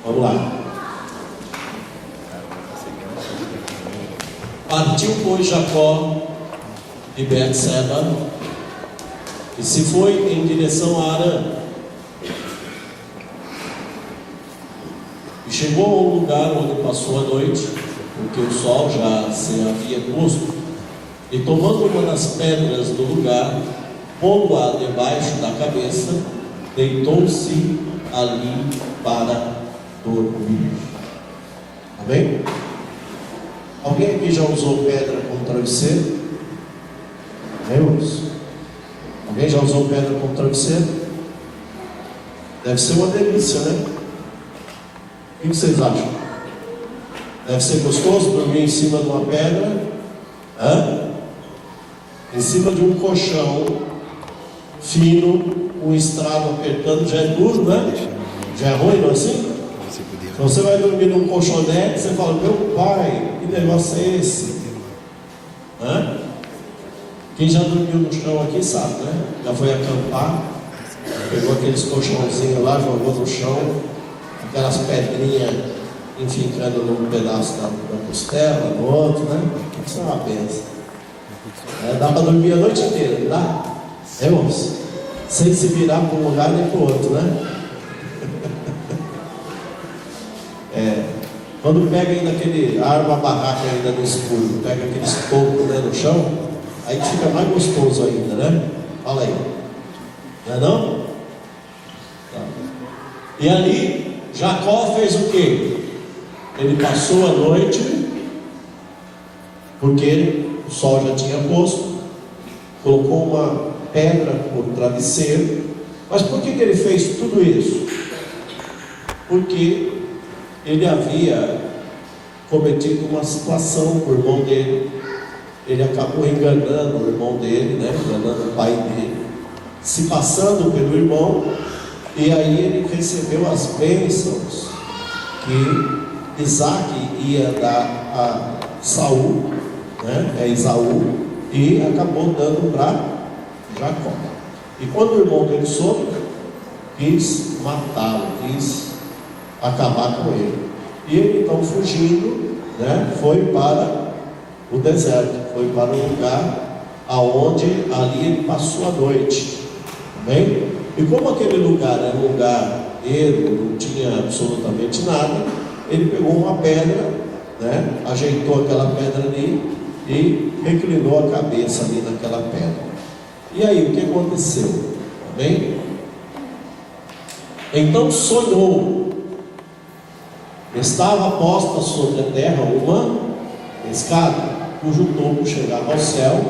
Vamos lá. Partiu, pois, Jacó de Berseba e se foi em direção a Harã. E chegou a um lugar onde passou a noite, porque o sol já se havia posto, e tomando uma das pedras do lugar, pondo-a debaixo da cabeça, deitou-se ali para dormir. Amém? Alguém aqui já usou pedra como travesseiro? Deus. Alguém já usou pedra como travesseiro? Deve ser uma delícia, né? O que vocês acham? Deve ser gostoso dormir em cima de uma pedra? Em cima de um colchão fino, um estrado apertando, já é duro, né? Já é ruim, não é assim? Se você vai dormir num colchonete, você fala: meu pai, que negócio é esse? Quem já dormiu no chão aqui sabe, né? Já foi acampar, pegou aqueles colchãozinhos lá, jogou no chão, aquelas pedrinhas enfincando num pedaço da costela, no outro, né? Isso é uma benção. Dá para dormir a noite inteira, não dá? Moço? Sem se virar para um lugar nem para o outro, né? Quando pega ainda arma a barraca ainda no escuro, pega aqueles tocos, né, no chão, aí fica mais gostoso ainda, né? Fala aí. Não é não? Tá. E ali, Jacó fez o quê? Ele passou a noite, porque o sol já tinha posto, colocou uma pedra por travesseiro. Mas por que ele fez tudo isso? Porque ele havia cometido uma situação com o irmão dele. Ele acabou enganando o irmão dele, né? Enganando o pai dele, se passando pelo irmão. E aí ele recebeu as bênçãos que Isaac ia dar a Saul, né? Esaú, e acabou dando para Jacó. E quando o irmão dele soube, quis matá-lo, quis acabar com ele. E ele então, fugindo, né, foi para o deserto, foi para um lugar aonde ali ele passou a noite. Amém? E como aquele lugar era um lugar ermo, não tinha absolutamente nada, ele pegou uma pedra, né, ajeitou aquela pedra ali e reclinou a cabeça ali naquela pedra. E aí, o que aconteceu? Amém? Então sonhou. Estava posta sobre a terra uma escada, cujo topo chegava ao céu,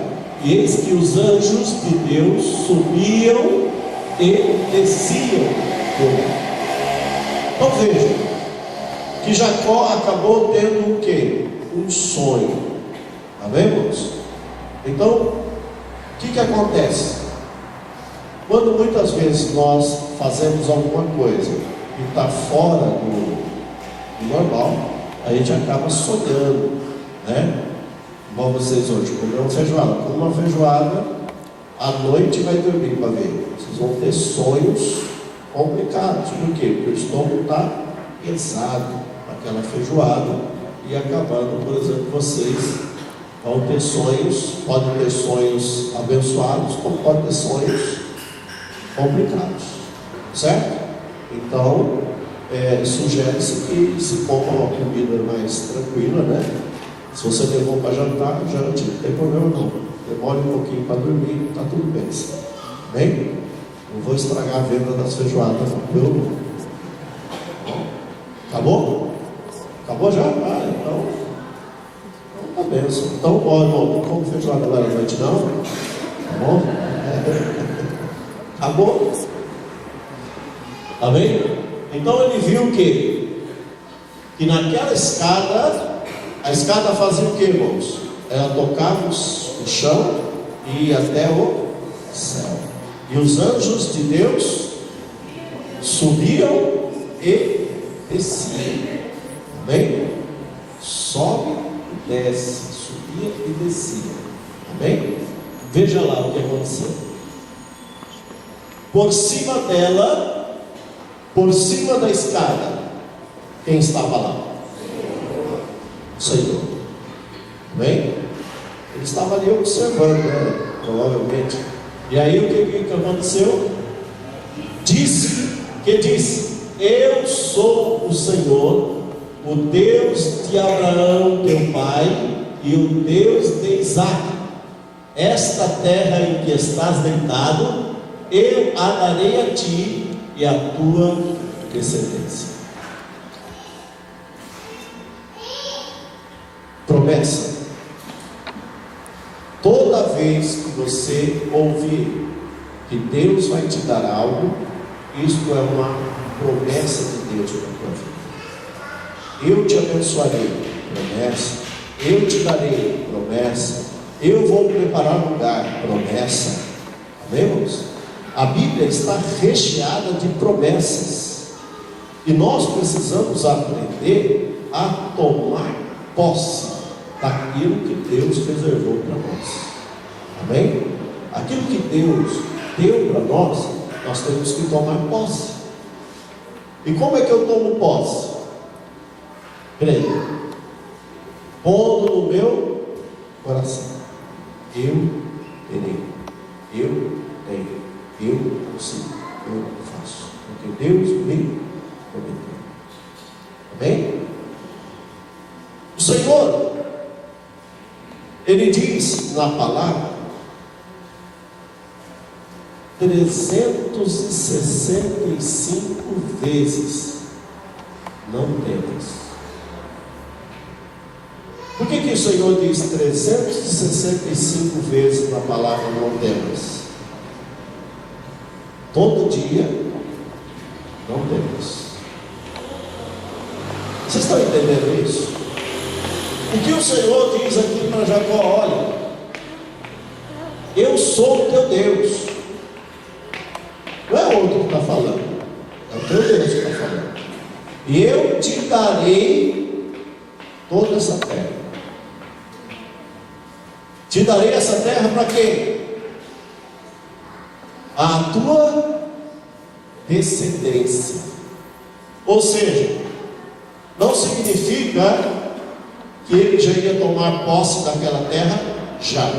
e eis que os anjos de Deus subiam e desciam por ela. Então veja, que Jacó acabou tendo o quê? Um sonho. Tá vendo, irmãos? Então, o que acontece? Quando muitas vezes nós fazemos alguma coisa e está fora do normal, a gente acaba sonhando, né? Igual vocês hoje comeram feijoada. Com uma feijoada, à noite vai dormir para ver. Vocês vão ter sonhos complicados. Por quê? Porque o estômago está pesado aquela feijoada e acabando, por exemplo, vocês vão ter sonhos, podem ter sonhos abençoados, como podem ter sonhos complicados, certo? Então, sugere-se que se coma uma comida mais tranquila, né? Se você levou para jantar, jante, não tem problema não. Demore um pouquinho para dormir, está tudo bem. Bem? Não vou estragar a venda das feijoadas, não. Acabou? Acabou já? Então tá benção. Então, não como feijoada agora à noite não? Tá bom? Acabou? Tá bem? Então ele viu o quê? Que naquela escada, a escada fazia o quê, irmãos? Ela tocava o chão e ia até o céu. E os anjos de Deus subiam e desciam. Amém? Sobe e desce, subia e descia. Amém? Veja lá o que aconteceu. Por cima dela, por cima da escada, Quem estava lá? O Senhor. Bem? Ele estava ali observando, né? Provavelmente. E aí o que aconteceu? Disse: eu sou o Senhor, o Deus de Abraão teu pai e o Deus de Isaque. Esta terra em que estás deitado, eu a darei a ti e a tua descendência. Promessa. Toda vez que você ouvir que Deus vai te dar algo, isto é uma promessa de Deus para a tua vida. Eu te abençoarei, promessa. Eu te darei, promessa. Eu vou preparar lugar, promessa. Amém, irmãos? A Bíblia está recheada de promessas. E nós precisamos aprender a tomar posse daquilo que Deus reservou para nós. Amém? Aquilo que Deus deu para nós, nós temos que tomar posse. E como é que eu tomo posse? Creio. Pondo no meu coração. Eu terei. Eu tenho. Eu consigo. Eu faço. Porque Deus me prometeu. Amém? O Senhor, Ele diz na palavra 365 vezes: não temas. Por que o Senhor diz 365 vezes na palavra não temas? Todo dia, não temas. Vocês estão entendendo isso? O que o Senhor diz aqui para Jacó: olha, eu sou o teu Deus. Não é outro que está falando, é o teu Deus que está falando. E eu te darei toda essa terra. Te darei essa terra para quê? A tua descendência. Ou seja, não significa que ele já ia tomar posse daquela terra já.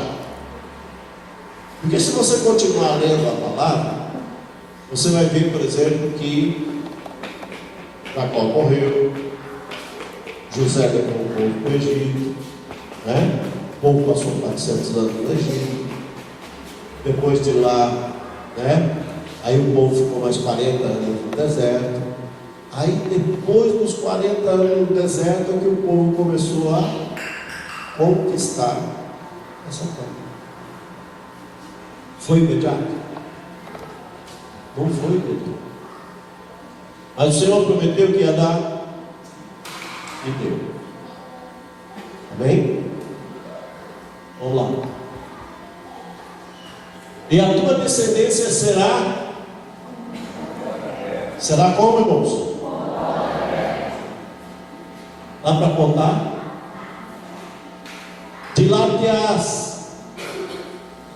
Porque se você continuar lendo a palavra, você vai ver, por exemplo, que Jacó morreu, José levou o povo para o Egito, né? O povo passou 400 anos no Egito. Depois de lá, né? Aí o povo ficou mais 40 anos no deserto. Aí depois dos 40 anos no deserto é que o povo começou a conquistar essa terra. Foi imediato? Não foi imediato. Mas o Senhor prometeu que ia dar e deu. Amém? Vamos lá. E a tua descendência será como, irmãos? Dá para contar? De Lá-de-As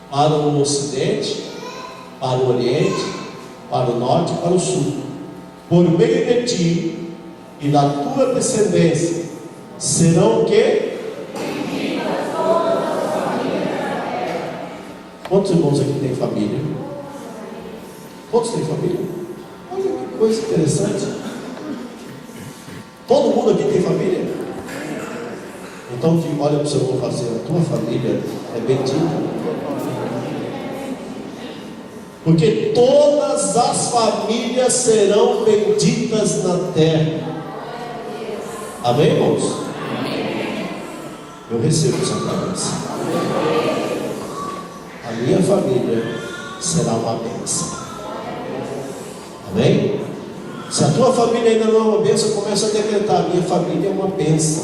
para o ocidente, para o oriente, para o norte e para o sul, por meio de ti e da tua descendência serão o quê? Quantos irmãos aqui têm família? Quantos têm família? Olha que coisa interessante. Todo mundo aqui tem família? Então olha para o seu irmão e fala assim: a tua família é bendita. Porque todas as famílias serão benditas na terra. Amém, irmãos? Eu recebo essa promessa. A minha família será uma bênção. Amém? Se a tua família ainda não é uma bênção, começa a decretar: minha família é uma bênção.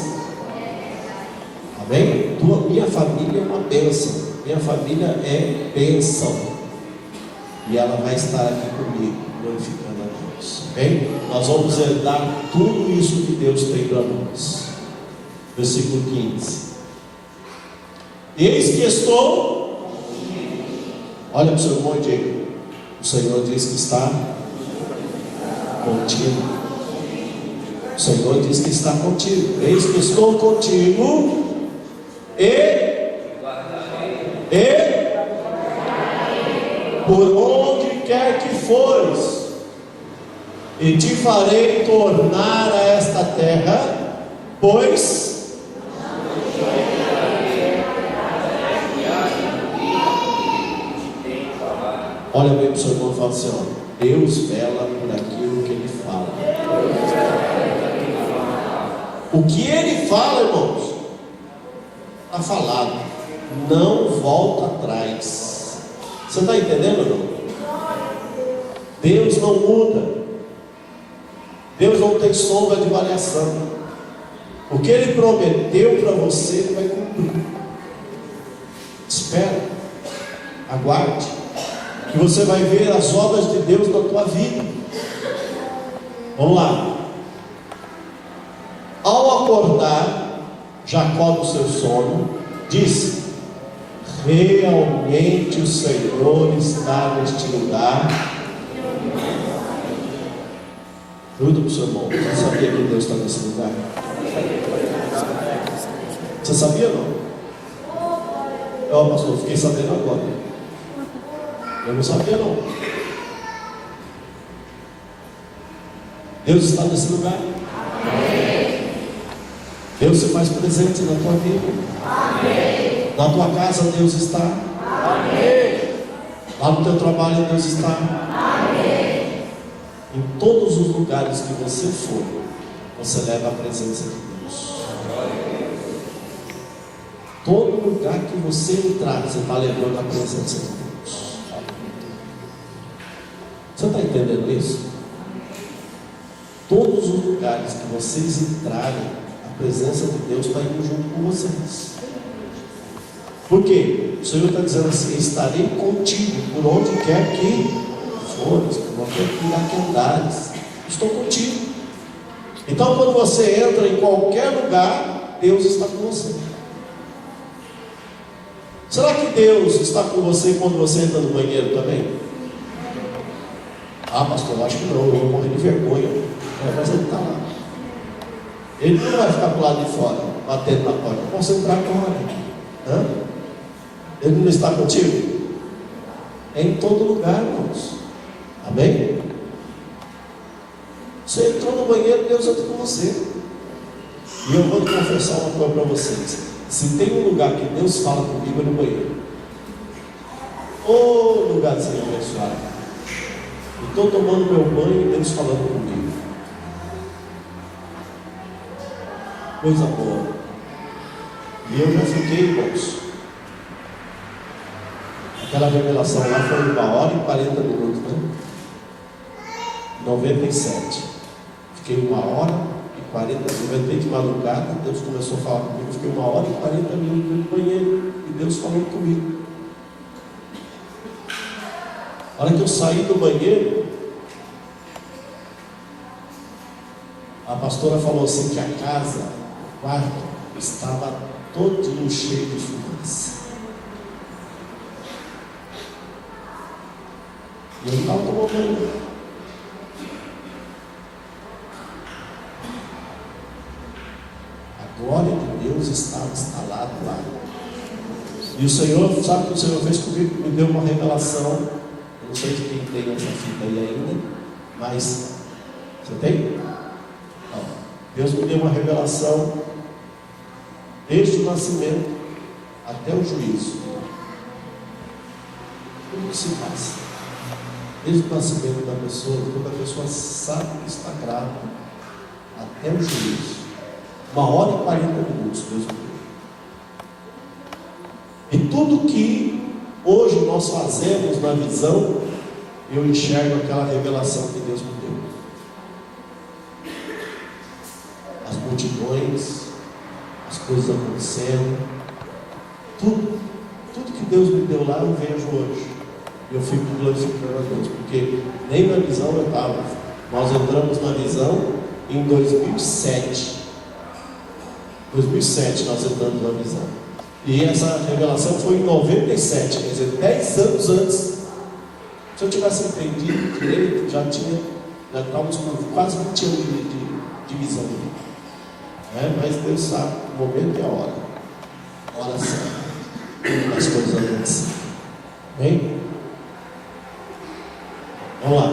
Amém? Minha família é uma bênção. Minha família é bênção. E ela vai estar aqui comigo, glorificando a Deus. Amém? Nós vamos herdar tudo isso que Deus tem para nós. Versículo 15. Eis que estou. Olha para o seu irmão e diga: o Senhor diz que está contigo. O Senhor diz que está contigo. Eis que estou contigo e por onde quer que fores, e te farei tornar a esta terra, pois olha bem para o seu irmão e fala assim: ó, Deus vela por aquilo que Ele fala. O que Ele fala, irmãos, está falado, não volta atrás. Você está entendendo ou não? Deus não muda. Deus não tem sombra de variação. O que Ele prometeu para você, Ele vai cumprir. Espera, aguarde, que você vai ver as obras de Deus na tua vida. Vamos lá. Ao acordar Jacó do seu sono, disse: realmente o Senhor está neste lugar. Pergunta para o seu irmão: você sabia que Deus está nesse lugar? Você sabia ou não? Pastor, fiquei sabendo agora. Eu não sabia não. Deus está nesse lugar. Deus se faz presente na tua vida. Amém. Na tua casa Deus está. Amém. Lá no teu trabalho Deus está. Amém. Em todos os lugares que você for, você leva a presença de Deus. Todo lugar que você entrar, você está levando a presença de Deus. Você está entendendo isso? Todos os lugares que vocês entrarem, a presença de Deus está indo junto com vocês. Por quê? O Senhor está dizendo assim: estarei contigo por onde quer que fores, por qualquer lugar que andares, estou contigo. Então, quando você entra em qualquer lugar, Deus está com você. Será que Deus está com você quando você entra no banheiro também? Ah, pastor, eu acho que não, eu vou morrer de vergonha. Mas Ele está lá. Ele não vai ficar para o lado de fora, batendo na porta. Eu posso entrar agora. Ele não está contigo? É em todo lugar, irmãos. Amém? Você entrou no banheiro, Deus entra com você. E eu vou confessar uma coisa para vocês: se tem um lugar que Deus fala comigo, é no banheiro. Ô lugarzinho abençoado. Estou tomando meu banho e Deus falando comigo. Coisa boa. E eu já fiquei, irmãos. Aquela revelação lá foi 1h40, né? 97. Fiquei 1h40, eu entrei de madrugada, Deus começou a falar comigo. Fiquei 1h40 no banheiro e Deus falando comigo. A hora que eu saí do banheiro, a pastora falou assim que a casa, o quarto, estava todinho cheio de fumaça. E eu não estava tomando banho. A glória de Deus estava instalada lá. E o Senhor, sabe o que o Senhor fez comigo? Me deu uma revelação. Eu não sei de quem tem essa fita aí ainda, mas você tem? Não. Deus me deu uma revelação desde o nascimento até o juízo. Tudo que se passa desde o nascimento da pessoa, quando a pessoa sabe que está grávida, até o juízo. 1h40, Deus me deu. E tudo que hoje nós fazemos na visão, eu enxergo aquela revelação que Deus me deu. As multidões, as coisas acontecendo, tudo que Deus me deu lá eu vejo hoje. E eu fico glorificando a Deus, porque nem na visão eu estava. Nós entramos na visão em 2007. 2007 nós entramos na visão. E essa revelação foi em 97, quer dizer, 10 anos antes. Se eu tivesse entendido direito, já estávamos com quase 20 anos divisão. Mas Deus sabe o momento e a hora certa das coisas acontecerem. Amém? Vamos lá.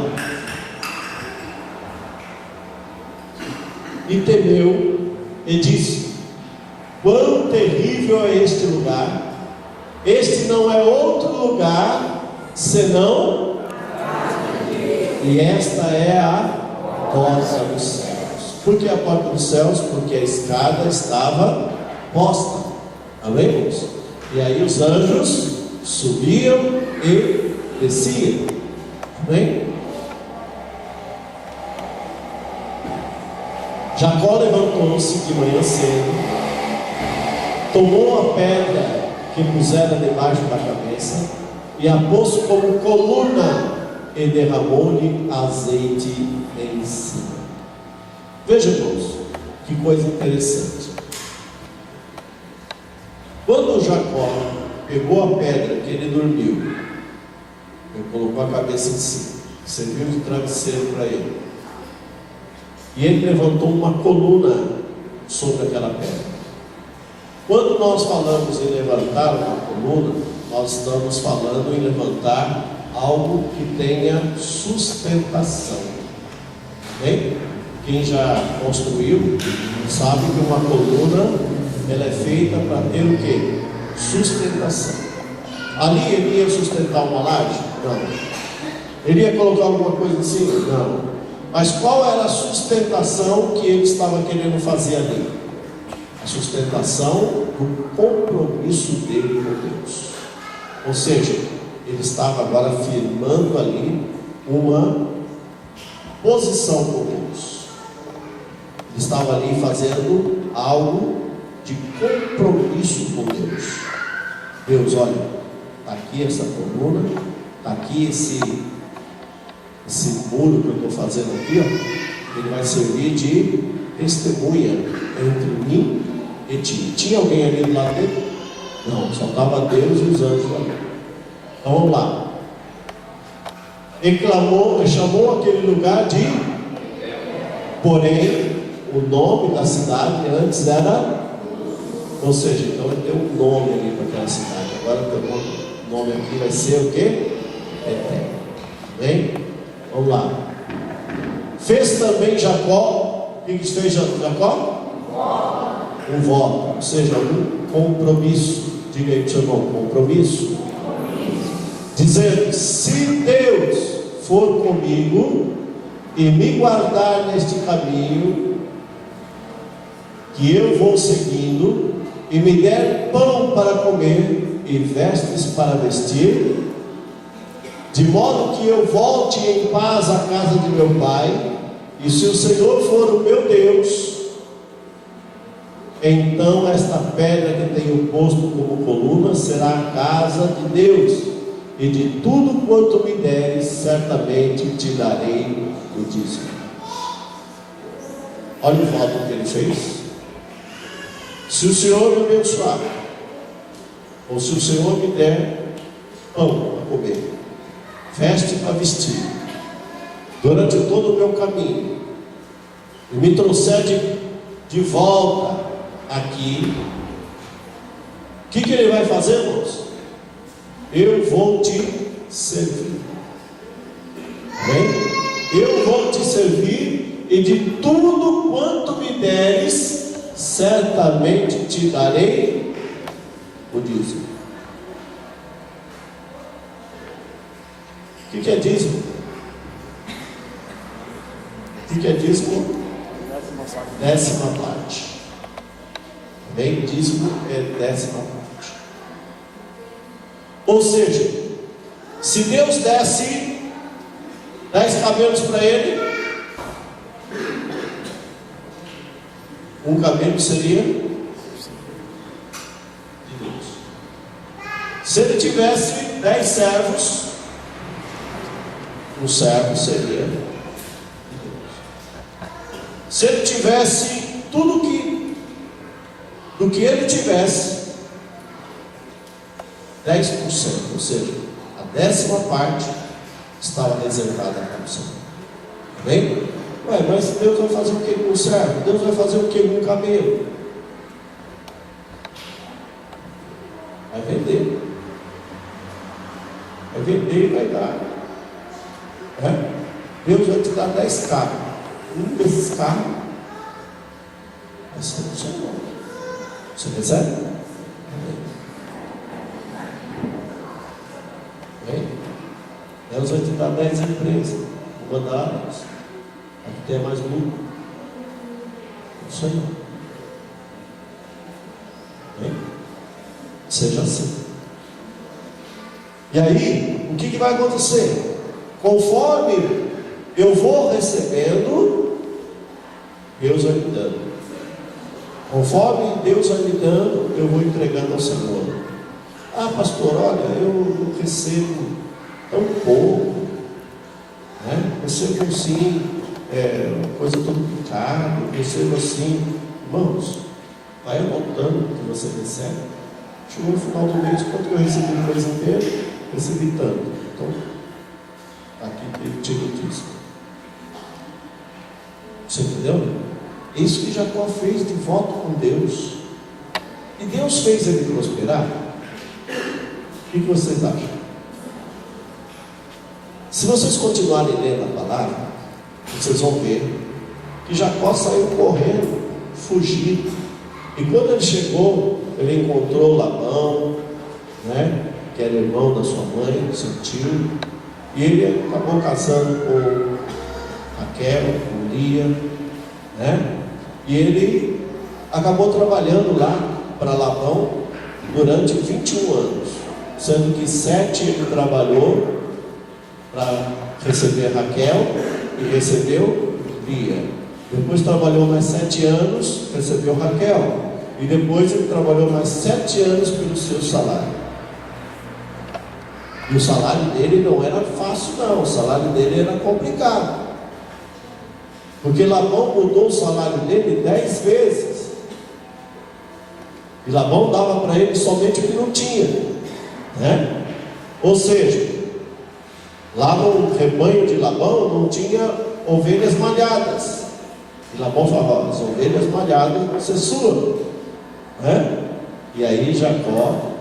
E temeu e disse: quão terrível é este lugar! Este não é outro lugar senão, e esta é a porta dos céus. Por que a porta dos céus? Porque a escada estava posta. Amém, irmãos? E aí os anjos subiam e desciam. Amém? Jacó levantou-se de manhã cedo, tomou a pedra que pusera debaixo da cabeça e a pôs como coluna e derramou-lhe azeite em cima. Veja, irmãos, que coisa interessante. Quando Jacó pegou a pedra que ele dormiu, ele colocou a cabeça em cima, serviu de travesseiro para ele, e ele levantou uma coluna sobre aquela pedra. Quando nós falamos em levantar uma coluna, nós estamos falando em levantar algo que tenha sustentação. Bem? Quem já construiu sabe que uma coluna ela é feita para ter o quê? Sustentação. Ali ele ia sustentar uma laje? Não. Ele ia colocar alguma coisa em cima? Não. Mas qual era a sustentação que ele estava querendo fazer ali? A sustentação do compromisso dele com Deus. Ou seja, ele estava agora firmando ali uma posição com Deus. Ele estava ali fazendo algo de compromisso com Deus. Deus, olha, está aqui essa coluna, está aqui esse muro que eu estou fazendo aqui, ó, ele vai servir de testemunha entre mim e ti. Tinha alguém ali do lado dele? Não, só estava Deus e os anjos ali. Então vamos lá. Ele chamou aquele lugar de, porém, o nome da cidade antes era, ou seja, então ele deu um nome ali para aquela cidade. Agora o nome aqui vai ser o quê? Eterno. Bem? Vamos lá. Fez também Jacó, o que fez Jacó? Um voto, ou seja, um compromisso. Diga aí para o seu irmão, compromisso. Dizendo: se Deus for comigo e me guardar neste caminho que eu vou seguindo, e me der pão para comer e vestes para vestir, de modo que eu volte em paz à casa de meu pai, e se o Senhor for o meu Deus, então esta pedra que tenho posto como coluna será a casa de Deus, e de tudo quanto me deres, certamente te darei o dízimo. Olha o voto que ele fez. Se o Senhor me abençoar, ou se o Senhor me der pão para comer, veste para vestir, durante todo o meu caminho, e me trouxer de volta aqui, o que ele vai fazer, irmãos? Eu vou te servir. Bem? Eu vou te servir, e de tudo quanto me deres, certamente te darei o dízimo. O que é dízimo? O que é dízimo? Décima parte. Bem, dízimo é décima parte. Ou seja, se Deus desse 10 camelos para ele, um camelo seria de Deus. Se ele tivesse 10 servos, um servo seria de Deus. Se ele tivesse tudo do que ele tivesse, 10%, ou seja, a décima parte estava reservada para o Senhor. Amém? Ué, mas Deus vai fazer o que com o servo? Deus vai fazer o que com o camelo? Vai vender. Vai vender e vai dar. Deus vai te dar 10 carros. Um desses carros vai ser do Senhor. Você recebe? Amém? Deus vai te dar 10 empresas. Uma delas, a que tem mais lucro. Isso aí. Amém? Seja assim. E aí, o que vai acontecer? Conforme eu vou recebendo, Deus vai me dando. Conforme Deus vai me dando, eu vou entregando ao Senhor. Ah, pastor, olha, eu recebo tão pouco, recebo assim, coisa tudo caro, recebo assim. Irmãos, vai anotando o que você recebe. Chegou no final do mês, quanto eu recebi no mês inteiro? Recebi tanto. Então, aqui tiro disso. Você entendeu? É isso que Jacó fez de voto com Deus. E Deus fez ele prosperar. O que vocês acham? Se vocês continuarem lendo a palavra, vocês vão ver que Jacó saiu correndo, fugindo. E quando ele chegou, ele encontrou Labão, que era irmão da sua mãe, seu tio, e ele acabou casando com Raquel, com Lia, e ele acabou trabalhando lá para Labão durante 21 anos, sendo que 7 ele trabalhou para receber Raquel e recebeu Lia. Depois trabalhou mais 7 anos, recebeu Raquel, e depois ele trabalhou mais 7 anos pelo seu salário. E o salário dele não era fácil não, o salário dele era complicado, porque Labão mudou o salário dele 10 vezes, e Labão dava para ele somente o que não tinha, ou seja, lá no rebanho de Labão não tinha ovelhas malhadas, e Labão falava: as ovelhas malhadas vão ser suas, e aí Jacó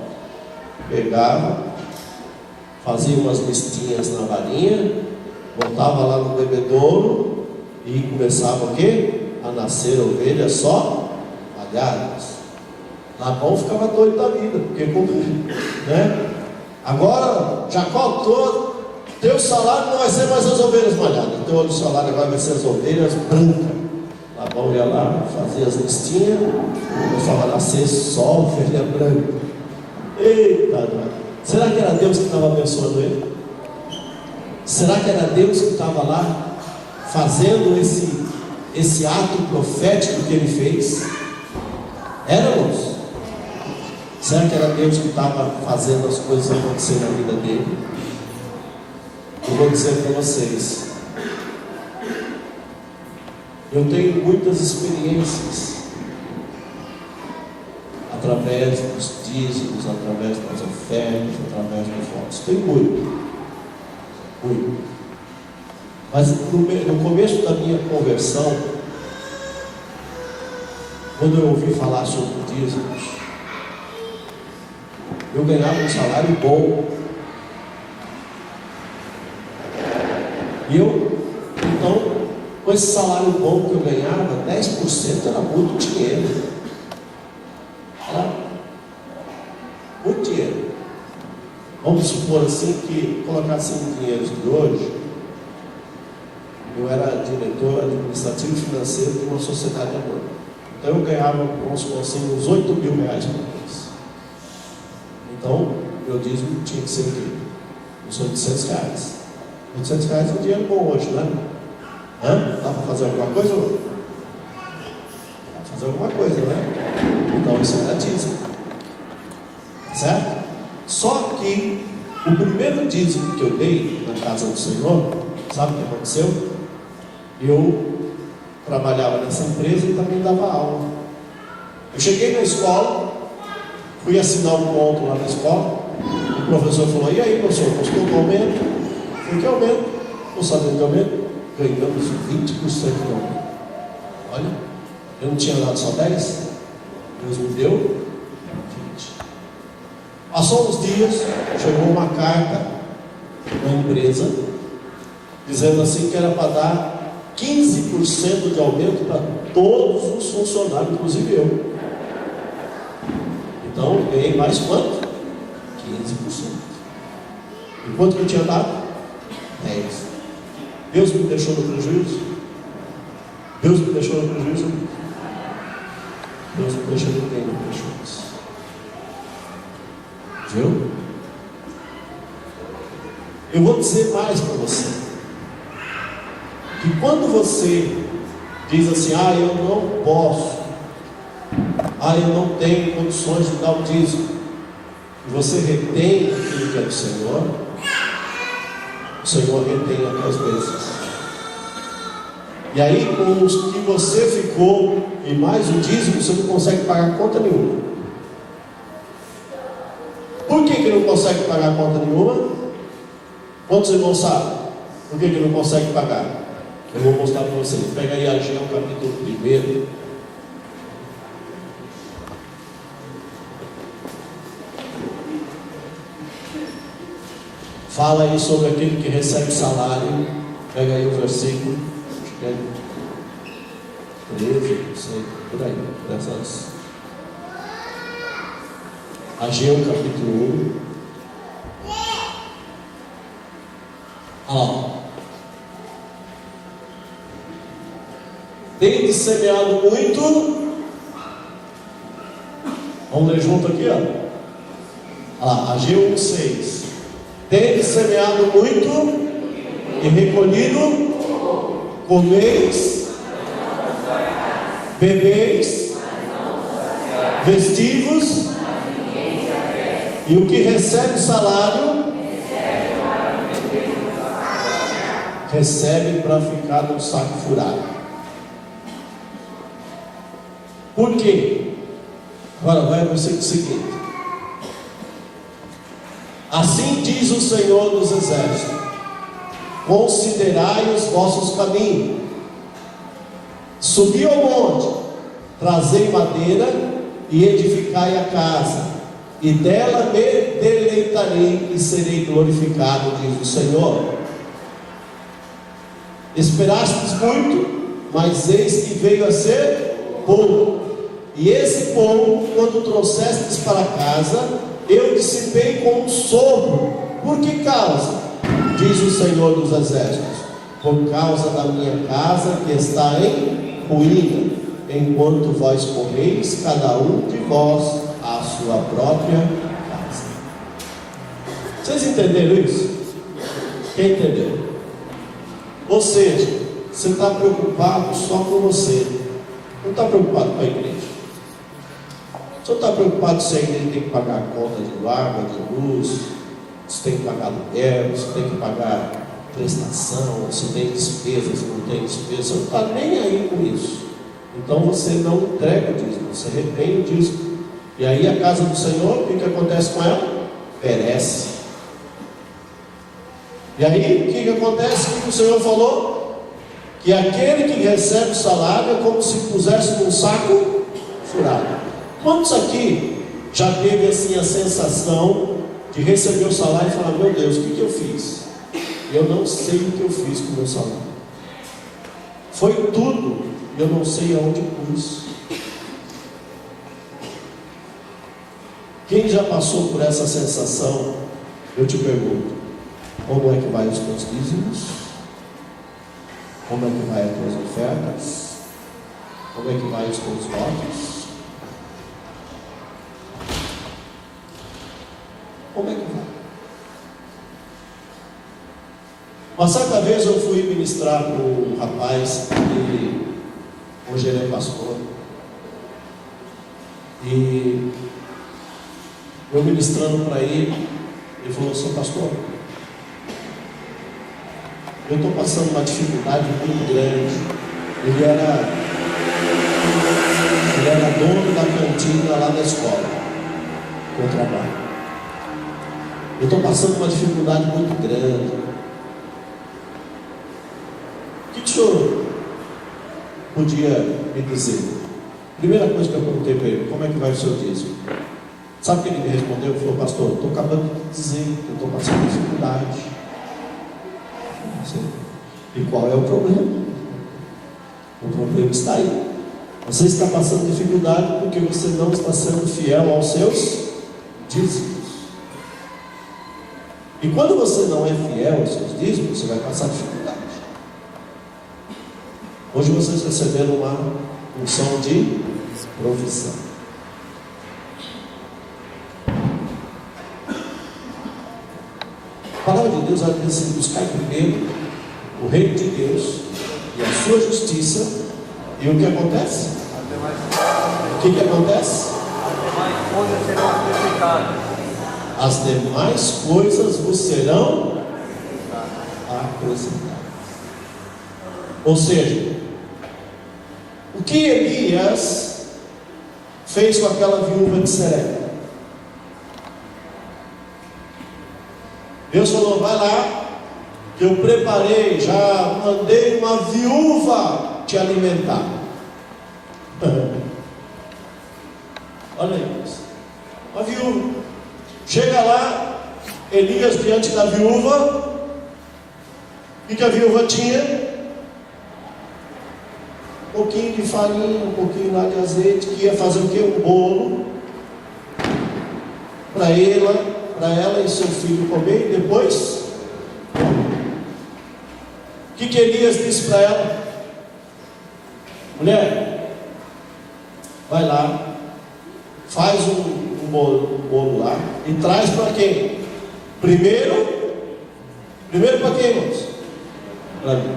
pegava, fazia umas listinhas na varinha, botava lá no bebedouro e começava o quê? A nascer ovelhas só malhadas. Labão ficava doido da vida, porque agora Jacó, teu salário não vai ser mais as ovelhas malhadas, teu outro salário agora vai ser as ovelhas brancas. Labão ia lá, fazia as listinhas, começava a nascer só ovelha branca. Eita, será que era Deus que estava abençoando ele? Será que era Deus que estava lá fazendo esse ato profético que ele fez? Éramos? Será que era Deus que estava fazendo as coisas acontecer na vida dele? Eu vou dizer para vocês, eu tenho muitas experiências através dos dízimos, através das ofertas, através dos votos. Tem muito. Mas no começo da minha conversão, quando eu ouvi falar sobre dízimos, eu ganhava um salário bom. E então, com esse salário bom que eu ganhava, 10% era muito dinheiro. Era muito dinheiro. Vamos supor assim que colocasse em dinheiro de hoje, eu era diretor administrativo e financeiro de uma sociedade anônima. Então eu ganhava, vamos supor assim, uns 8 mil reais por mês. Então, meu dízimo tinha que ser o quê? Uns 800 reais. 800 reais é um dinheiro bom hoje, né? Dá para fazer alguma coisa ou não? Dá para fazer alguma coisa, né? Então isso é dízimo. Certo? Só que o primeiro dízimo que eu dei na casa do Senhor, sabe o que aconteceu? Eu trabalhava nessa empresa e também dava aula. Eu cheguei na escola, fui assinar um ponto lá na escola, o professor falou: e aí, professor, gostou do aumento? Eu falei: que aumento? Não sabia que aumento? ganhamos 20% do aumento. Olha, eu não tinha dado só 10, Deus me deu 20. Passou uns dias, chegou uma carta da empresa dizendo assim que era para dar 15% de aumento para todos os funcionários, inclusive eu. Então eu ganhei mais quanto? 15%. E quanto que eu tinha dado? 10. Deus me deixou no prejuízo? Deus me deixou no prejuízo? Deus me deixou ninguém no prejuízo. Viu? Eu vou dizer mais para você. Que quando você diz assim, eu não posso, eu não tenho condições de dar o dízimo, e você retém aquilo que é do Senhor, o Senhor retém as tuas bênçãos. E aí, com os que você ficou e mais o dízimo, você não consegue pagar conta nenhuma. Por que não consegue pagar conta nenhuma? Quantos irmãos sabem? Por que não consegue pagar? Eu vou mostrar para vocês. Pega aí Ageu, capítulo 1. Fala aí sobre aquele que recebe salário. Pega aí o versículo, acho que é 13, não sei, por aí, dessas. Ageu capítulo 1. Tende semeado muito. Vamos ler junto aqui, Ageu 1:6. Tende semeado muito e recolhido, comeis, bebeis, vestivos, e o que recebe salário, recebe para ficar no saco furado. Por quê? Agora vai ao versículo seguinte. Assim diz o Senhor dos Exércitos: considerai os vossos caminhos, subi ao monte, trazei madeira e edificai a casa, e dela me deleitarei e serei glorificado, diz o Senhor. Esperastes muito, mas eis que veio a ser pouco, e esse pouco, quando trouxestes para casa, eu dissipei com um sopro. Por que causa? Diz o Senhor dos Exércitos: por causa da minha casa que está em ruína, enquanto vós correis, cada um de vós, à sua própria casa. Vocês entenderam isso? Quem entendeu? Ou seja, você está preocupado só com você, não está preocupado com a igreja. Você não está preocupado se a igreja tem que pagar a conta de água, de luz, se tem que pagar aluguel, se tem que pagar prestação, se tem despesa, se não tem despesa. Você não está nem aí com isso. Então você não entrega o dízimo, você retém o dízimo. E aí a casa do Senhor, o que acontece com ela? Perece. E aí o que acontece? O que o Senhor falou? Que aquele que recebe o salário é como se pusesse num saco furado. Quantos aqui já teve assim a sensação de receber o salário e falar: meu Deus, o que eu fiz? Eu não sei o que eu fiz com o meu salário. Foi tudo, eu não sei aonde pus. Quem já passou por essa sensação, eu te pergunto: como é que vai os teus dízimos? Como é que vai as tuas ofertas? Como é que vai os teus votos? Como é que vai? Uma certa vez eu fui ministrar para um rapaz que hoje ele é pastor, e eu ministrando para ele, ele falou assim: pastor, eu estou passando uma dificuldade muito grande. Ele era dono da cantina lá da escola que eu trabalho. Eu estou passando uma dificuldade muito grande. O que o senhor podia me dizer? Primeira coisa que eu perguntei para ele: como é que vai o seu dízimo? Sabe o que ele me respondeu? Ele falou: pastor, estou acabando de dizer que eu estou passando dificuldade. E qual é o problema? O problema está aí. Você está passando dificuldade porque você não está sendo fiel aos seus dízimos. E quando você não é fiel aos seus dízimos, você vai passar dificuldade. Hoje vocês receberam uma unção de provisão. A palavra de Deus vai dizer assim: buscar primeiro o reino de Deus e a sua justiça. E o que acontece? O que acontece? As demais coisas vos serão acrescentadas. Ou seja, o que Elias fez com aquela viúva de Serepta? Deus falou: vai lá, que eu preparei, já mandei uma viúva te alimentar. Olha aí, uma viúva. Chega lá, Elias diante da viúva. O que a viúva tinha? Um pouquinho de farinha, um pouquinho lá de azeite, que ia fazer o quê? Um bolo para ela e seu filho comer, e depois o que Elias disse para ela? Mulher, vai lá, faz um bolo lá e traz para quem? Primeiro para quem, irmãos? Para mim.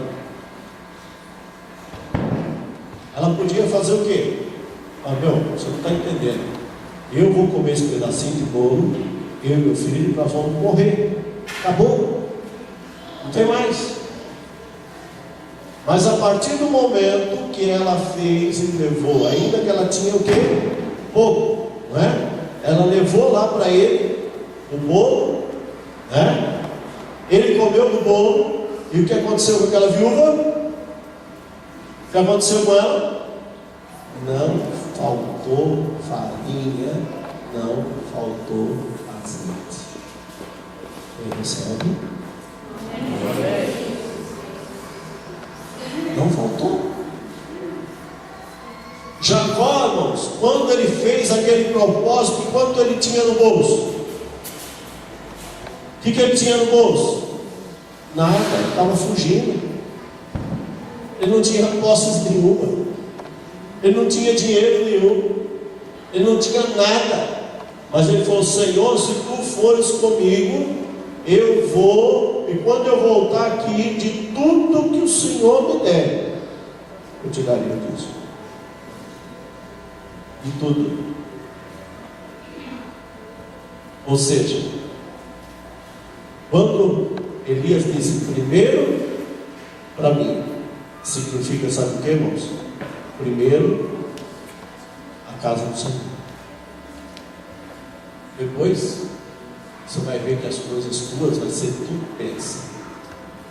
Ela podia fazer o quê? Meu, você não está entendendo. Eu vou comer esse pedacinho de bolo, eu e meu filho, nós vamos morrer. Acabou. Não tem mais. Mas a partir do momento que ela fez e levou, ainda que ela tinha o quê? Pouco, não é? Ela levou lá para ele o bolo, né? Ele comeu do bolo. E o que aconteceu com aquela viúva? O que aconteceu com ela? Não faltou farinha, não faltou azeite. Ele recebe? Não faltou. Jacó, irmãos, quando ele fez aquele propósito, quanto ele tinha no bolso? O que ele tinha no bolso? Nada, ele estava fugindo. Ele não tinha posses nenhuma. Ele não tinha dinheiro nenhum. Ele não tinha nada. Mas ele falou: Senhor, se tu fores comigo, eu vou, e quando eu voltar aqui, de tudo que o Senhor me der, eu te daria disso. De tudo. Ou seja, quando Elias disse primeiro para mim, significa, sabe o que, irmãos? Primeiro, a casa do Senhor. Depois, você vai ver que as coisas tuas vai ser tudo pensa.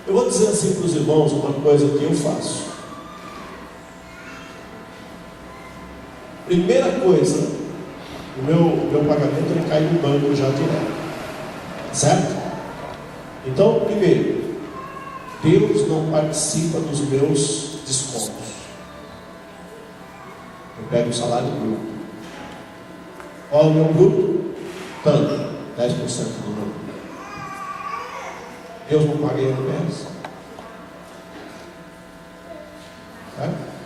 Eu vou dizer assim para os irmãos uma coisa que eu faço. Primeira coisa, o meu pagamento ele cai no banco já direto, certo? Então, primeiro, Deus não participa dos meus descontos. Eu pego o salário bruto. Qual é o meu bruto? Tanto, 10% do meu bruto. Deus não paga INPS.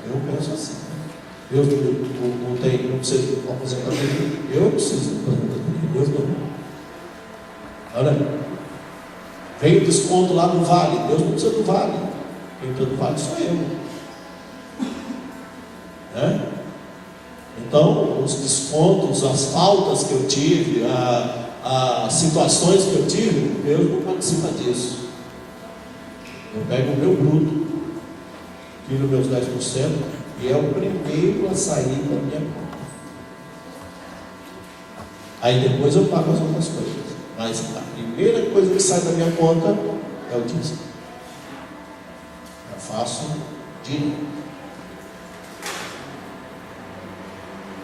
Eu penso assim. Deus não precisa de uma aposentadoria. Eu preciso de uma aposentadoria. Deus não. Olha, vem o desconto lá do vale. Deus não precisa do vale. Quem precisa do vale sou eu. Né? Então, os descontos, as faltas que eu tive, as situações que eu tive, Deus não participa disso. Eu pego o meu bruto, tiro meus 10%, e é o primeiro a sair da minha conta. Aí depois eu pago as outras coisas. Mas a primeira coisa que sai da minha conta é o dízimo. A faço direito.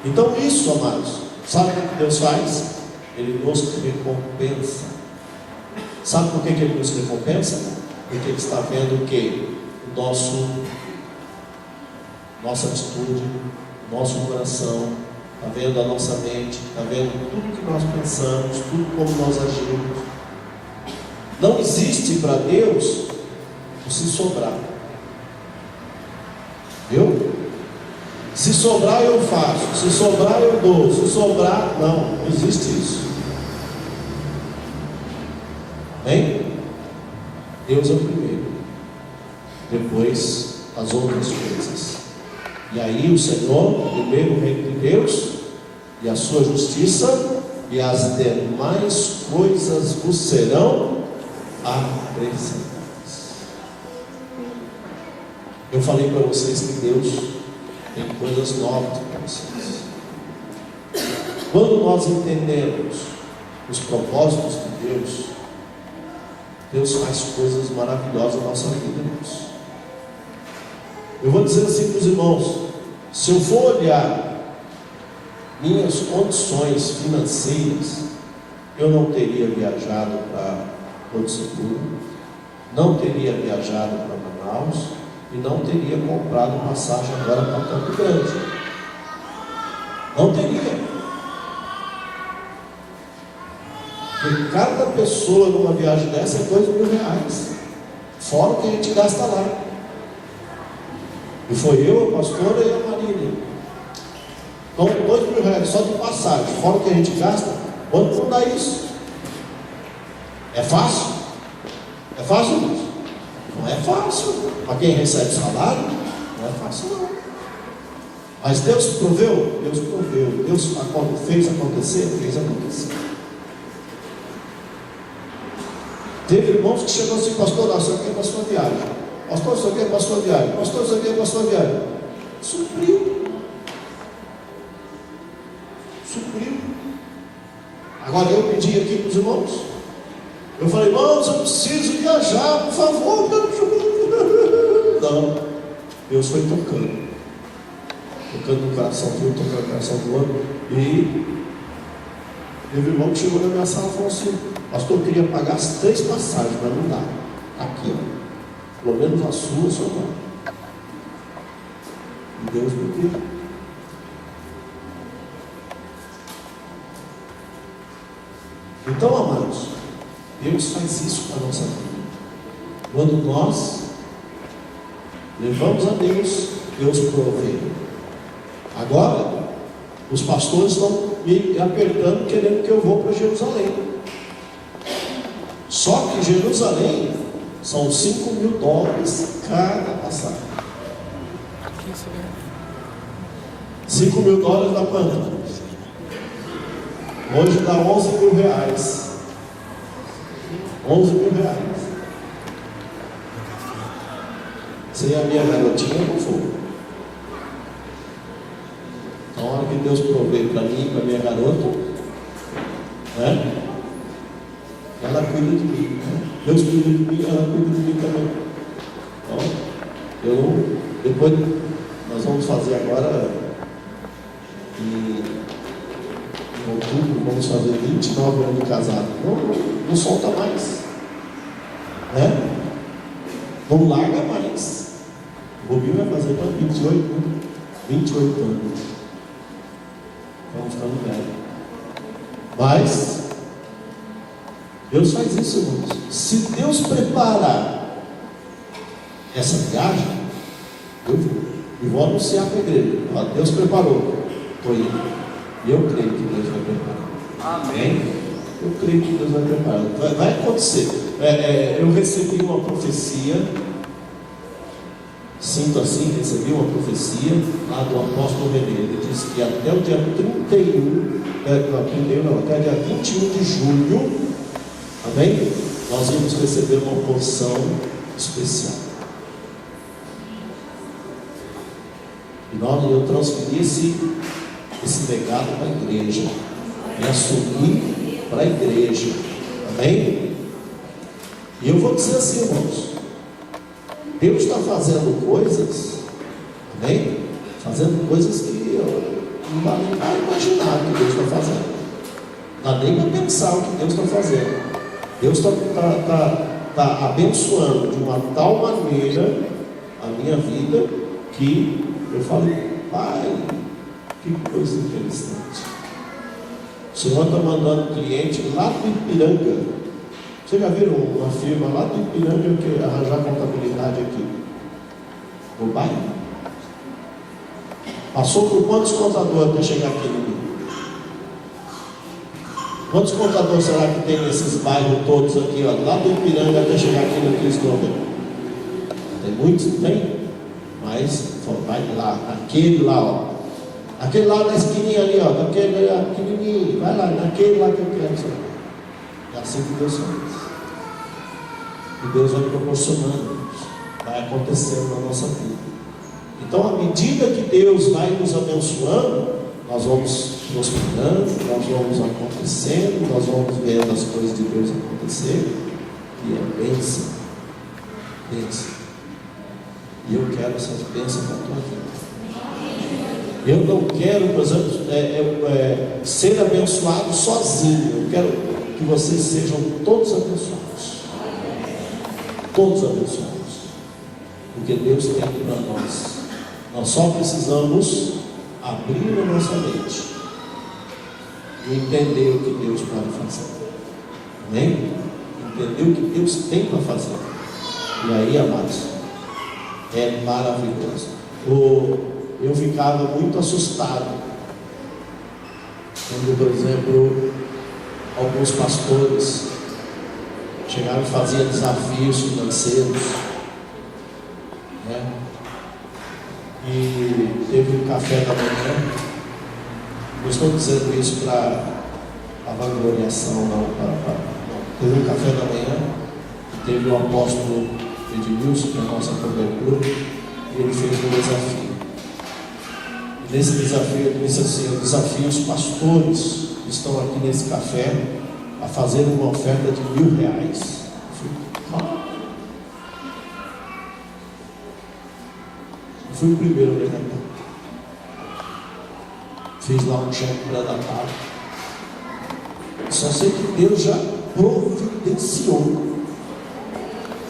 Então isso, amados, sabe o que Deus faz? Ele nos recompensa. Sabe por que Ele nos recompensa? Porque Ele está vendo o que? Nossa atitude, nosso coração, está vendo a nossa mente, está vendo tudo que nós pensamos, tudo como nós agimos. Não existe para Deus o se sobrar. Viu? Se sobrar eu faço, se sobrar eu dou, se sobrar, não existe isso. Amém? Deus é o primeiro, depois as outras coisas. E aí o Senhor, primeiro o reino de Deus e a sua justiça, e as demais coisas vos serão acrescentadas. Eu falei para vocês que Deus tem coisas novas para vocês. Quando nós entendemos os propósitos de Deus, Deus faz coisas maravilhosas na nossa vida, irmãos. Eu vou dizer assim para os irmãos: se eu for olhar minhas condições financeiras, eu não teria viajado para Porto Seguro, não teria viajado para Manaus e não teria comprado passagem agora para Campo Grande. Não teria. Porque cada pessoa numa viagem dessa é R$2.000, fora o que a gente gasta lá. E foi eu, a pastora e a Marília. Então R$2.000 só de passagem, fora o que a gente gasta. Quanto não dá isso? É fácil? É fácil isso? Não é fácil. Para quem recebe salário, não é fácil não. Mas Deus proveu? Deus proveu. Deus fez acontecer? Fez acontecer. Teve irmãos que chegou assim: pastor, isso aqui é para a sua viagem. Pastor, isso aqui é para a sua viagem. Pastor, isso aqui é para a sua viagem. Supriu. Supriu. Agora eu pedi aqui para os irmãos. Eu falei: irmãos, eu preciso viajar, por favor. Não. Deus foi tocando. Tocando no coração do outro, tocando no coração do outro. E teve irmão que chegou na minha sala e falou assim: pastor, eu queria pagar as 3 passagens, mas não dá. Aqui, ó. Pelo menos a sua, só não. E Deus me deu. Então, amados, Deus faz isso para a nossa vida. Quando nós levamos a Deus, Deus provê. Agora, os pastores estão me apertando, querendo que eu vou para Jerusalém. Só que Jerusalém são $5.000 cada passagem. $5.000 dá quanto? Hoje dá R$11.000. R$11.000. Sem a minha garotinha não for. Na hora que Deus provê para mim e para minha garota, né? Ela cuida de mim, né? Deus cuida de mim, ela cuida de mim também. Então, depois nós vamos fazer agora, em outubro, vamos fazer 29 anos de casado. Não solta mais, né? Não larga mais. O Rubinho vai fazer para 28 anos. Vamos ficando velho. Mas Deus faz isso, irmãos. Se Deus preparar essa viagem, eu vou. E vou anunciar para a igreja: Deus preparou. Estou indo. E eu creio que Deus vai preparar. Amém? Eu creio que Deus vai preparar. Vai acontecer. Eu recebi uma profecia. Sinto assim, recebi uma profecia lá do apóstolo René. Ele disse que até o dia 31, até o dia 21 de julho, amém? Nós vamos receber uma porção especial. E eu transferi esse legado para a igreja. E assumi para a igreja. Amém? E eu vou dizer assim, irmãos: Deus está fazendo coisas, amém? Fazendo coisas que não dá nem para imaginar o que Deus está fazendo. Não dá nem para pensar o que Deus está fazendo. Deus está abençoando de uma tal maneira a minha vida que eu falei, Pai, que coisa interessante. O Senhor está mandando cliente lá do Ipiranga. Vocês já viram uma firma lá do Ipiranga que arranjar contabilidade aqui? No bairro? Passou por quantos contadores até chegar aqui no Rio? Quantos contadores será que tem nesses bairros todos aqui, ó, lá do Ipiranga até chegar aqui no Cristo Novo? Tem muitos? Tem? Mas vai lá, aquele lá, ó. Aquele lá na esquininha ali, ó, daquele lá, pequenininho, vai lá, naquele lá que eu quero saber. É assim que Deus faz. E Deus vai proporcionando, vai acontecendo na nossa vida. Então, à medida que Deus vai nos abençoando, nós vamos prosperando, nós vamos acontecendo, nós vamos vendo as coisas de Deus acontecer, e é bênção, bênção. E eu quero essas bênçãos para a tua vida. Eu não quero, por exemplo, ser abençoado sozinho. Eu quero que vocês sejam todos abençoados. Todos abençoados. Porque Deus tem para nós. Nós só precisamos abrir a nossa mente e entender o que Deus pode fazer. Amém? Entender o que Deus tem para fazer. E aí, amados, é maravilhoso. Eu ficava muito assustado quando, por exemplo, alguns pastores chegaram e faziam desafios financeiros, né? E teve um café da manhã. Não estou dizendo isso para a vangloriação, não. Teve um café da manhã e teve o apóstolo Edmilson, que é a nossa cobertura, e ele fez um desafio. Nesse desafio, ele disse assim: eu desafio os pastores que estão aqui nesse café a fazer uma oferta de R$1.000. Eu fui o primeiro a levantar. Fiz lá um cheque pré-datado. Só sei que Deus já providenciou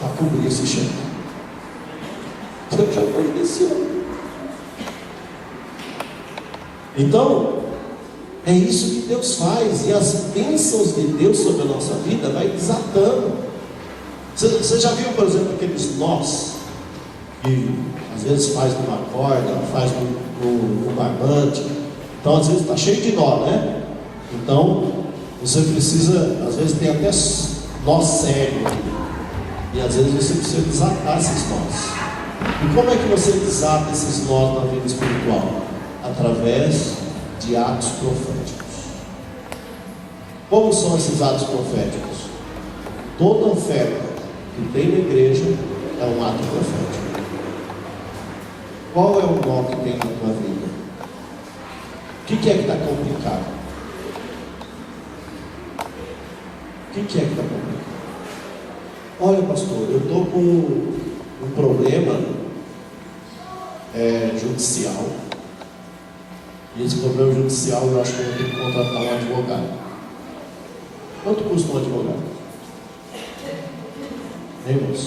para cobrir esse cheque. Deus já providenciou. Então, é isso que Deus faz, e as bênçãos de Deus sobre a nossa vida vai desatando. Você já viu, por exemplo, aqueles nós que às vezes faz numa corda, faz no barbante? Então, às vezes está cheio de nó, né? Então, você precisa, às vezes tem até nó cego, e às vezes você precisa desatar esses nós. E como é que você desata esses nós na vida espiritual? Através de atos proféticos. Como são esses atos proféticos? Toda oferta que tem na igreja é um ato profético. Qual é o nó que tem na tua vida? O que é que está complicado? O que é que está complicado? Olha, pastor, eu estou com um problema judicial. E esse problema judicial, eu acho que eu vou ter que contratar um advogado. Quanto custa um advogado? Hein, moço?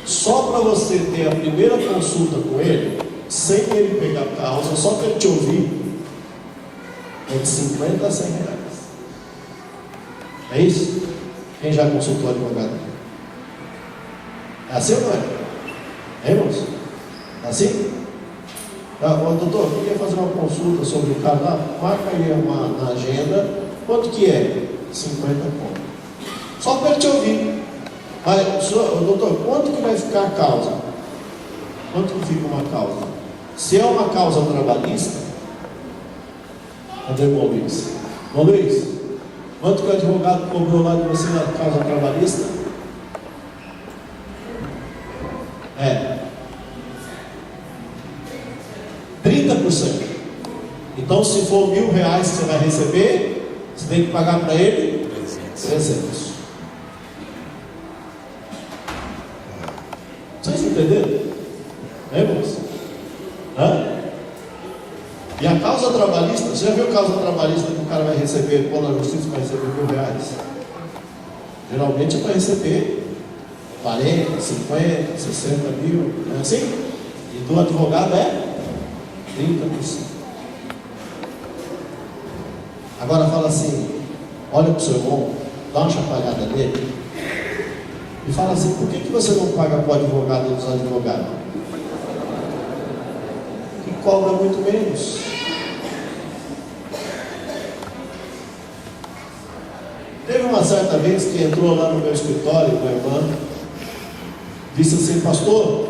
Só para você ter a primeira consulta com ele, sem ele pegar a causa, só para ele te ouvir, é de 50 a 100 reais. É isso? Quem já consultou advogado? É assim ou não é? Hein, moço? É assim? Doutor, eu queria fazer uma consulta sobre o caso lá, marca aí na agenda. Quanto que é? 50 conto. Só para ele te ouvir. Mas, doutor, quanto que vai ficar a causa? Quanto que fica uma causa? Se é uma causa trabalhista, cadê o irmão Luiz? Irmão Luiz, quanto que o advogado cobrou lá de você na causa trabalhista? 30%. Então, se for R$1.000 que você vai receber, você tem que pagar para ele 300. entendendo? Irmãos? E a causa trabalhista, você já viu a causa trabalhista que o cara vai receber, quando a justiça vai receber R$1.000? Geralmente é para receber 40, 50, 60 mil, não é assim? E do advogado é 30%. Agora fala assim, olha para o seu irmão, dá uma chacoalhada nele e fala assim, por que você não paga para o advogado dos advogados? Que cobra muito menos. Teve uma certa vez que entrou lá no meu escritório, minha irmã, disse assim, pastor,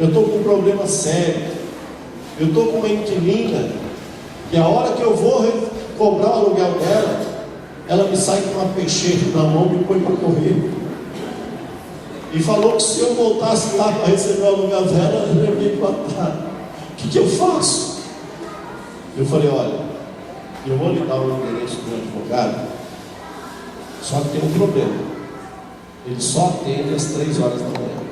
eu estou com um problema sério, eu estou com uma inquilina, que a hora que eu vou cobrar o aluguel dela, ela me sai com uma peixeira na mão e me põe para correr. E falou que se eu voltasse lá para receber o aluguel dela, ela ia me matar. O que eu faço? Eu falei, olha, eu vou lhe dar o endereço do advogado, só que tem um problema. Ele só atende às 3 horas da manhã.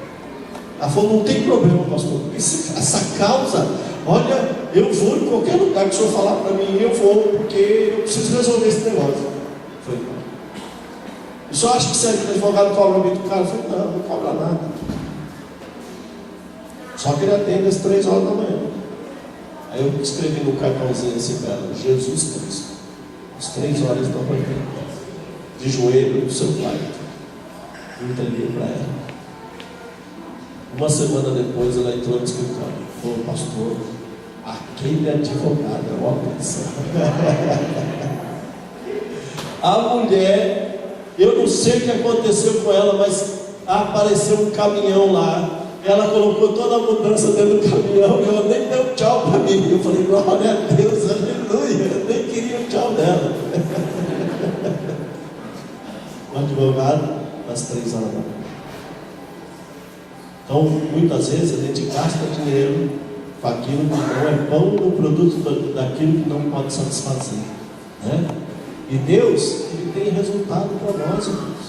Ela falou, não tem problema, pastor. Essa causa, olha, eu vou em qualquer lugar que o senhor falar para mim, eu vou, porque eu preciso resolver esse negócio. Eu falei, não. Eu só acho que se o advogado cobra muito caro. Eu falei, não cobra nada. Só que ele atende às 3 horas da manhã. Aí eu escrevi no cartãozinho assim para ela, Jesus Cristo, às 3 horas da manhã, de joelho no seu quarto. Eu entreguei para ela. Uma semana depois ela entrou no escritório. Falou, pastor, aquele advogado é uma benção. A mulher, eu não sei o que aconteceu com ela, mas apareceu um caminhão lá. Ela colocou toda a mudança dentro do caminhão e ela nem deu tchau para mim. Eu falei, glória a Deus, aleluia. Eu nem queria o tchau dela. O advogado, às 3 horas da manhã. Então, muitas vezes a gente gasta dinheiro com aquilo que não é pão no produto daquilo que não pode satisfazer, né? E Deus, Ele tem resultado para nós, irmãos.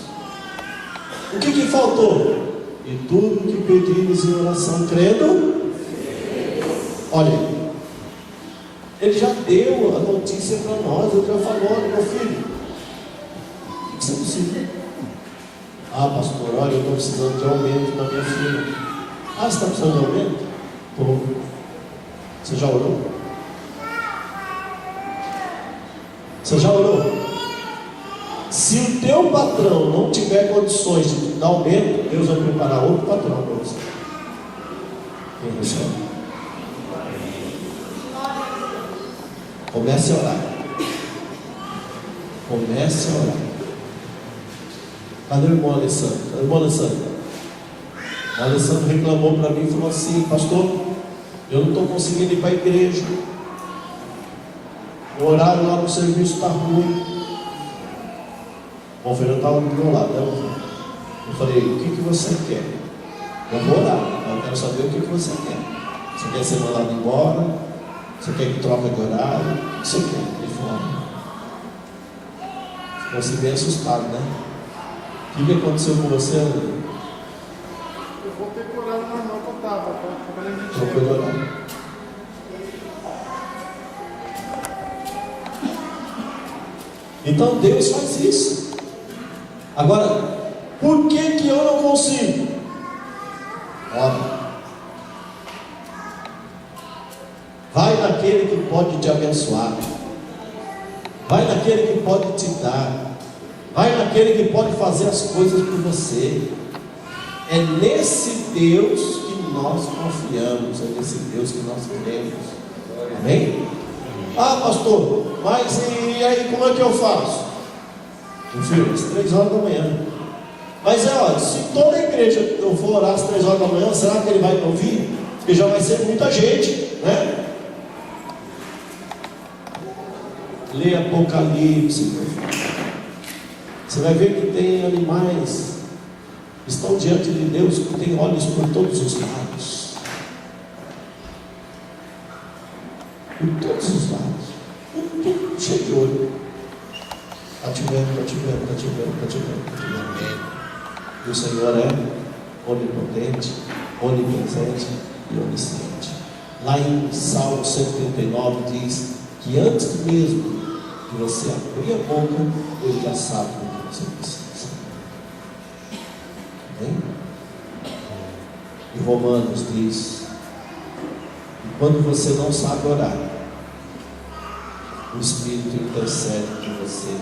O que faltou? E tudo que pedires em oração, crendo, olha, Ele já deu a notícia para nós. Ele já falou, olha, meu filho, o que você precisa? Ah, pastor, olha, eu estou precisando de aumento na minha filha. Ah, você está precisando de aumento? Estou. Você já orou? Você já orou? Se o teu patrão não tiver condições de te dar aumento, Deus vai preparar outro patrão para você. Quem recebe? Comece a orar. Comece a orar. Cadê o irmão Alessandro? Cadê o irmão Alessandro? O Alessandro reclamou para mim e falou assim, pastor, eu não estou conseguindo ir para a igreja. O horário lá no serviço está ruim. O Alfredo estava do meu lado, né? Eu falei, o que você quer? Eu vou orar, mas eu quero saber o que você quer. Você quer ser mandado embora? Você quer que troque de horário? O que você quer? Ele falou, ficou assim bem assustado, né? O que aconteceu com você, André? Eu vou ter que orar no normal que eu estava, Trocou de horário. Então Deus faz isso. Agora, por que eu não consigo? Ora, vai naquele que pode te abençoar, vai naquele que pode te dar, vai naquele que pode fazer as coisas por você. É nesse Deus que nós confiamos, é nesse Deus que nós cremos. Amém? Ah, pastor, mas e aí como é que eu faço? Meu filho, às 3 horas da manhã. Mas olha, se toda a igreja eu for orar às 3 horas da manhã, será que ele vai me ouvir? Porque já vai ser muita gente, né? Lê Apocalipse, meu filho. Você vai ver que tem animais que estão diante de Deus, que tem olhos por todos os lados. Por todos os lados. Tudo cheio de olho. Está te vendo, está te vendo, está te vendo, está te vendo, está te vendo. E o Senhor é onipotente, onipresente e onisciente. Lá em Salmo 139 diz que antes mesmo que você abrir a boca, Ele já sabe o que você precisa. Amém? E Romanos diz que quando você não sabe orar, o Espírito intercede por você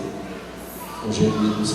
com gemidos